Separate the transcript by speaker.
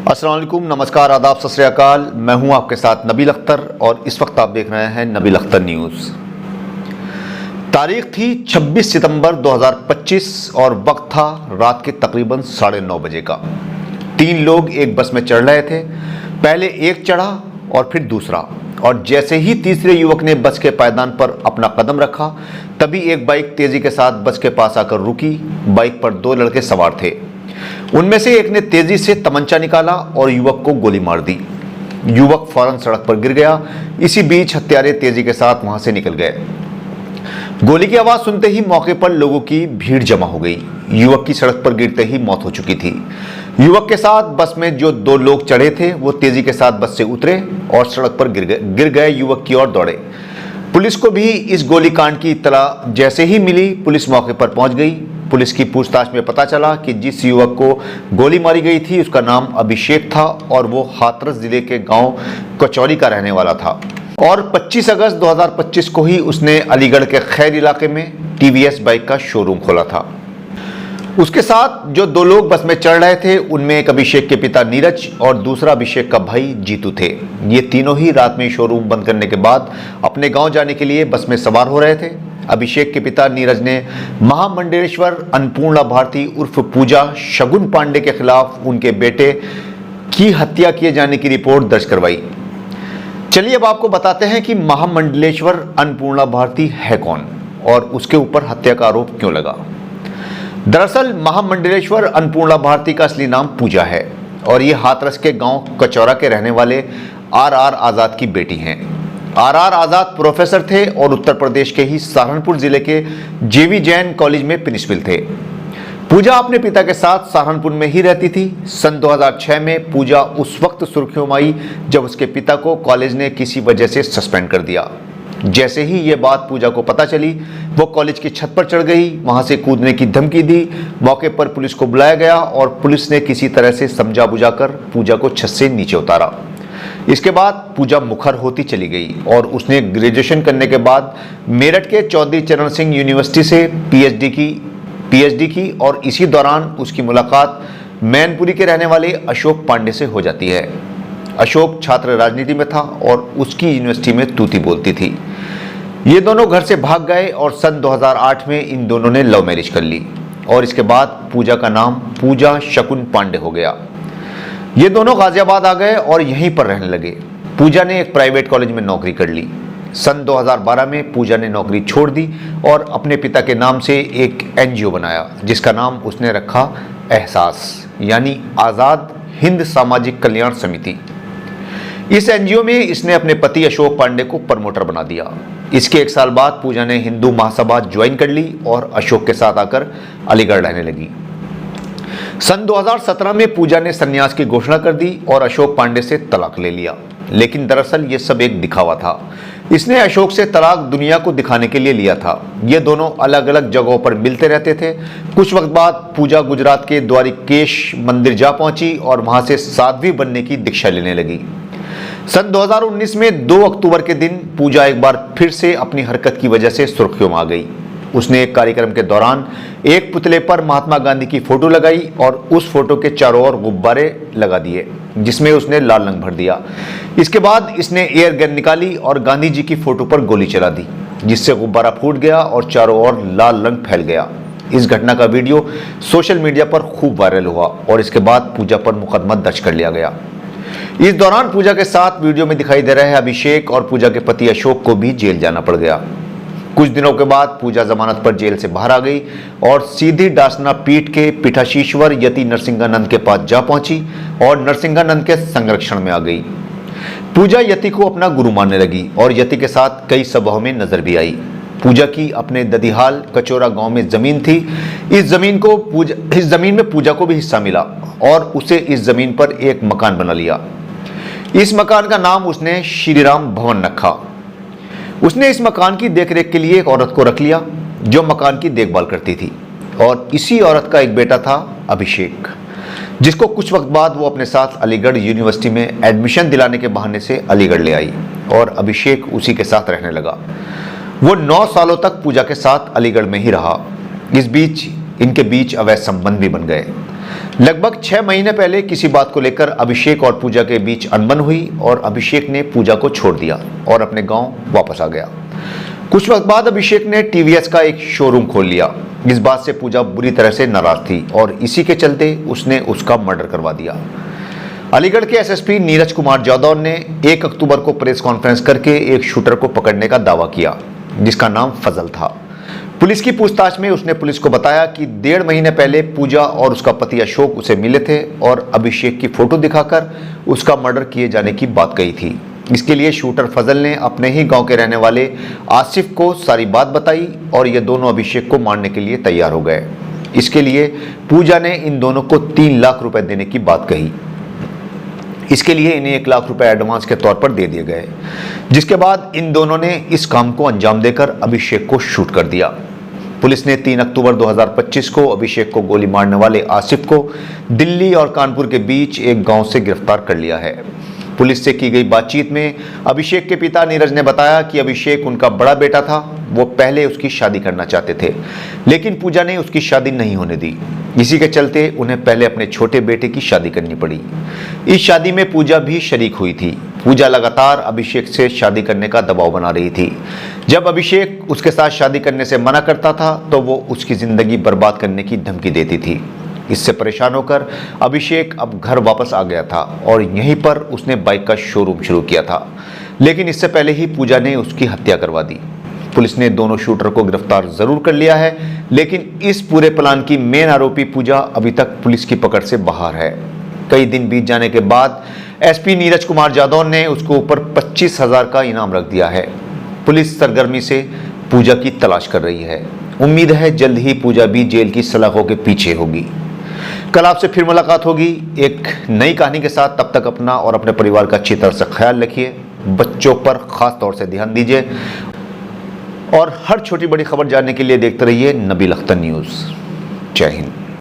Speaker 1: अस्सलाम वालेकुम, नमस्कार, आदाब, सत श्री अकाल। मैं हूं आपके साथ नबील अख्तर और इस वक्त आप देख रहे हैं नबील अख्तर न्यूज़। तारीख थी 26 सितंबर 2025 और वक्त था रात के तकरीबन 9:30 बजे का। 3 लोग एक बस में चढ़ रहे थे। पहले एक चढ़ा और फिर दूसरा, और जैसे ही तीसरे युवक ने बस के पायदान पर अपना कदम रखा तभी एक बाइक तेजी के साथ बस के पास आकर रुकी। बाइक पर 2 लड़के सवार थे। उनमें से एक ने तेजी से तमंचा निकाला और युवक को गोली मार दी। युवक फौरन सड़क पर गिर गया। इसी बीच हत्यारे तेजी के साथ वहां से निकल गए। गोली की आवाज सुनते ही मौके पर लोगों की भीड़ जमा हो गई। युवक की सड़क पर गिरते ही मौत हो चुकी थी। युवक के साथ बस में जो 2 लोग चढ़े थे वो तेजी के साथ बस से उतरे और सड़क पर गिर गए युवक की ओर दौड़े। पुलिस को भी इस गोलीकांड की इत्तला जैसे ही मिली, पुलिस मौके पर पहुंच गई। पुलिस की पूछताछ में पता चला कि जिस युवक को गोली मारी गई थी उसका नाम अभिषेक था और वो हाथरस जिले के गांव कचौरी का रहने वाला था। और 25 अगस्त 2025 को ही उसने अलीगढ़ के खैर इलाके में टीवीएस बाइक का शोरूम खोला था। उसके साथ जो 2 लोग बस में चढ़ रहे थे उनमें एक अभिषेक के पिता नीरज और दूसरा अभिषेक का भाई जीतू थे। ये तीनों ही रात में शोरूम बंद करने के बाद अपने गांव जाने के लिए बस में सवार हो रहे थे। अभिषेक के पिता नीरज ने महामंडलेश्वर अन्नपूर्णा भारती उर्फ पूजा शगुन पांडे के खिलाफ उनके बेटे की हत्या किए जाने की रिपोर्ट दर्ज करवाई। चलिए अब आपको बताते हैं कि महामंडलेश्वर अन्नपूर्णा भारती है कौन और उसके ऊपर हत्या का आरोप क्यों लगा। दरअसल महामंडलेश्वर अन्नपूर्णा भारती का असली नाम पूजा है और ये हाथरस के गांव कचौरा के रहने वाले आर आजाद की बेटी हैं। आर आजाद प्रोफेसर थे और उत्तर प्रदेश के ही सहारनपुर जिले के जेवी जैन कॉलेज में प्रिंसिपल थे। पूजा अपने पिता के साथ सहारनपुर में ही रहती थी। सन 2006 में पूजा उस वक्त सुर्खियों में आई जब उसके पिता को कॉलेज ने किसी वजह से सस्पेंड कर दिया। जैसे ही ये बात पूजा को पता चली वो कॉलेज की छत पर चढ़ गई, वहां से कूदने की धमकी दी। मौके पर पुलिस को बुलाया गया और पुलिस ने किसी तरह से समझा बुझाकर पूजा को छत से नीचे उतारा। इसके बाद पूजा मुखर होती चली गई और उसने ग्रेजुएशन करने के बाद मेरठ के चौधरी चरण सिंह यूनिवर्सिटी से पीएचडी की और इसी दौरान उसकी मुलाकात मैनपुरी के रहने वाले अशोक पांडे से हो जाती है। अशोक छात्र राजनीति में था और उसकी यूनिवर्सिटी में तूती बोलती थी। ये दोनों घर से भाग गए और सन 2008 में इन दोनों ने लव मैरिज कर ली और इसके बाद पूजा का नाम पूजा शकुन पांडे हो गया। ये दोनों गाजियाबाद आ गए और यहीं पर रहने लगे। पूजा ने एक प्राइवेट कॉलेज में नौकरी कर ली। सन 2012 में पूजा ने नौकरी छोड़ दी और अपने पिता के नाम से एक एनजीओ बनाया जिसका नाम उसने रखा एहसास, यानी आज़ाद हिंद सामाजिक कल्याण समिति। इस एनजीओ में इसने अपने पति अशोक पांडे को प्रमोटर बना दिया। इसके 1 साल बाद पूजा ने हिंदू महासभा ज्वाइन कर ली और अशोक के साथ आकर अलीगढ़ रहने लगी। सन 2017 में पूजा ने संन्यास की घोषणा कर दी और अशोक पांडे से तलाक ले लिया। लेकिन दरअसल ये सब एक दिखावा था। इसने अशोक से तलाक दुनिया को दिखाने के लिए लिया था। ये दोनों अलग अलग जगहों पर मिलते रहते थे। कुछ वक्त बाद पूजा गुजरात के द्वारिकेश मंदिर जा पहुंची और वहां से साध्वी बनने की दीक्षा लेने लगी। सन 2019 में 2 अक्टूबर के दिन पूजा एक बार फिर से अपनी हरकत की वजह से सुर्खियों में आ गई। उसने एक कार्यक्रम के दौरान एक पुतले पर महात्मा गांधी की फोटो लगाई और उस फोटो के चारों ओर गुब्बारे लगा दिए जिसमें उसने लाल रंग भर दिया। इसके बाद इसने एयर गन निकाली और गांधी जी की फोटो पर गोली चला दी जिससे गुब्बारा फूट गया और चारों ओर लाल रंग फैल गया। इस घटना का वीडियो सोशल मीडिया पर खूब वायरल हुआ और इसके बाद पूजा पर मुकदमा दर्ज कर लिया गया। इस दौरान पूजा के साथ वीडियो में दिखाई दे रहे अभिषेक और पूजा के पति अशोक को भी जेल जाना पड़ गया। कुछ दिनों के बाद पूजा जमानत पर जेल से बाहर आ गई और सीधी डासना पीठ के पीठाशीश्वर यति नरसिंहानंद के पास जा पहुंची और नरसिंहानंद के संरक्षण में आ गई। पूजा यति को अपना गुरु मानने लगी और यति के साथ कई सभाओं में नजर भी आई। पूजा की अपने ददिहाल कचौरा गांव में जमीन थी। इस जमीन में पूजा को भी हिस्सा मिला और उसे इस जमीन पर एक मकान बना लिया। इस मकान का नाम उसने श्री राम भवन रखा। उसने इस मकान की देखरेख के लिए एक औरत को रख लिया जो मकान की देखभाल करती थी और इसी औरत का एक बेटा था अभिषेक, जिसको कुछ वक्त बाद वो अपने साथ अलीगढ़ यूनिवर्सिटी में एडमिशन दिलाने के बहाने से अलीगढ़ ले आई और अभिषेक उसी के साथ रहने लगा। वो 9 सालों तक पूजा के साथ अलीगढ़ में ही रहा। इस बीच इनके बीच अवैध संबंध भी बन गए। लगभग 6 महीने पहले किसी बात को लेकर अभिषेक और पूजा के बीच अनबन हुई और अभिषेक ने पूजा को छोड़ दिया और अपने गांव वापस आ गया। कुछ वक्त बाद अभिषेक ने टीवीएस का एक शोरूम खोल लिया। इस बात से पूजा बुरी तरह से नाराज थी और इसी के चलते उसने उसका मर्डर करवा दिया। अलीगढ़ के एसएसपी नीरज कुमार जादव ने 1 अक्टूबर को प्रेस कॉन्फ्रेंस करके एक शूटर को पकड़ने का दावा किया जिसका नाम फजल था। पुलिस की पूछताछ में उसने पुलिस को बताया कि 1.5 महीने पहले पूजा और उसका पति अशोक उसे मिले थे और अभिषेक की फोटो दिखाकर उसका मर्डर किए जाने की बात कही थी। इसके लिए शूटर फजल ने अपने ही गांव के रहने वाले आसिफ को सारी बात बताई और ये दोनों अभिषेक को मारने के लिए तैयार हो गए। इसके लिए पूजा ने इन दोनों को 3 लाख रुपए देने की बात कही। इसके लिए इन्हें 1 लाख रुपए एडवांस के तौर पर दे दिए गए, जिसके बाद इन दोनों ने इस काम को अंजाम देकर अभिषेक को शूट कर दिया। पुलिस ने 3 अक्टूबर 2025 को अभिषेक को गोली मारने वाले आसिफ को दिल्ली और कानपुर के बीच एक गांव से गिरफ्तार कर लिया है। पुलिस से की गई बातचीत में अभिषेक के पिता नीरज ने बताया कि अभिषेक उनका बड़ा बेटा था। वो पहले उसकी शादी करना चाहते थे, लेकिन पूजा ने उसकी शादी नहीं होने दी। इसी के चलते उन्हें पहले अपने छोटे बेटे की शादी करनी पड़ी। इस शादी में पूजा भी शरीक हुई थी। पूजा लगातार अभिषेक से शादी करने का दबाव बना रही थी। जब अभिषेक उसके साथ शादी करने से मना करता था तो वो उसकी जिंदगी बर्बाद करने की धमकी देती थी। इससे परेशान होकर अभिषेक अब घर वापस आ गया था और यहीं पर उसने बाइक का शोरूम शुरू किया था, लेकिन इससे पहले ही पूजा ने उसकी हत्या करवा दी। पुलिस ने दोनों शूटर को गिरफ्तार जरूर कर लिया है, लेकिन इस पूरे प्लान की मेन आरोपी पूजा अभी तक पुलिस की पकड़ से बाहर है। कई दिन बीत जाने के बाद एसपी नीरज कुमार जादव ने उसके ऊपर 25,000 का इनाम रख दिया है। पुलिस सरगर्मी से पूजा की तलाश कर रही है। उम्मीद है जल्द ही पूजा भी जेल की सलाखों के पीछे होगी। कल आपसे फिर मुलाकात होगी एक नई कहानी के साथ। तब तक अपना और अपने परिवार का अच्छी तरह से ख्याल रखिए। बच्चों पर खास तौर से ध्यान दीजिए और हर छोटी बड़ी खबर जानने के लिए देखते रहिए नबील अख्तर न्यूज़। जय हिंद।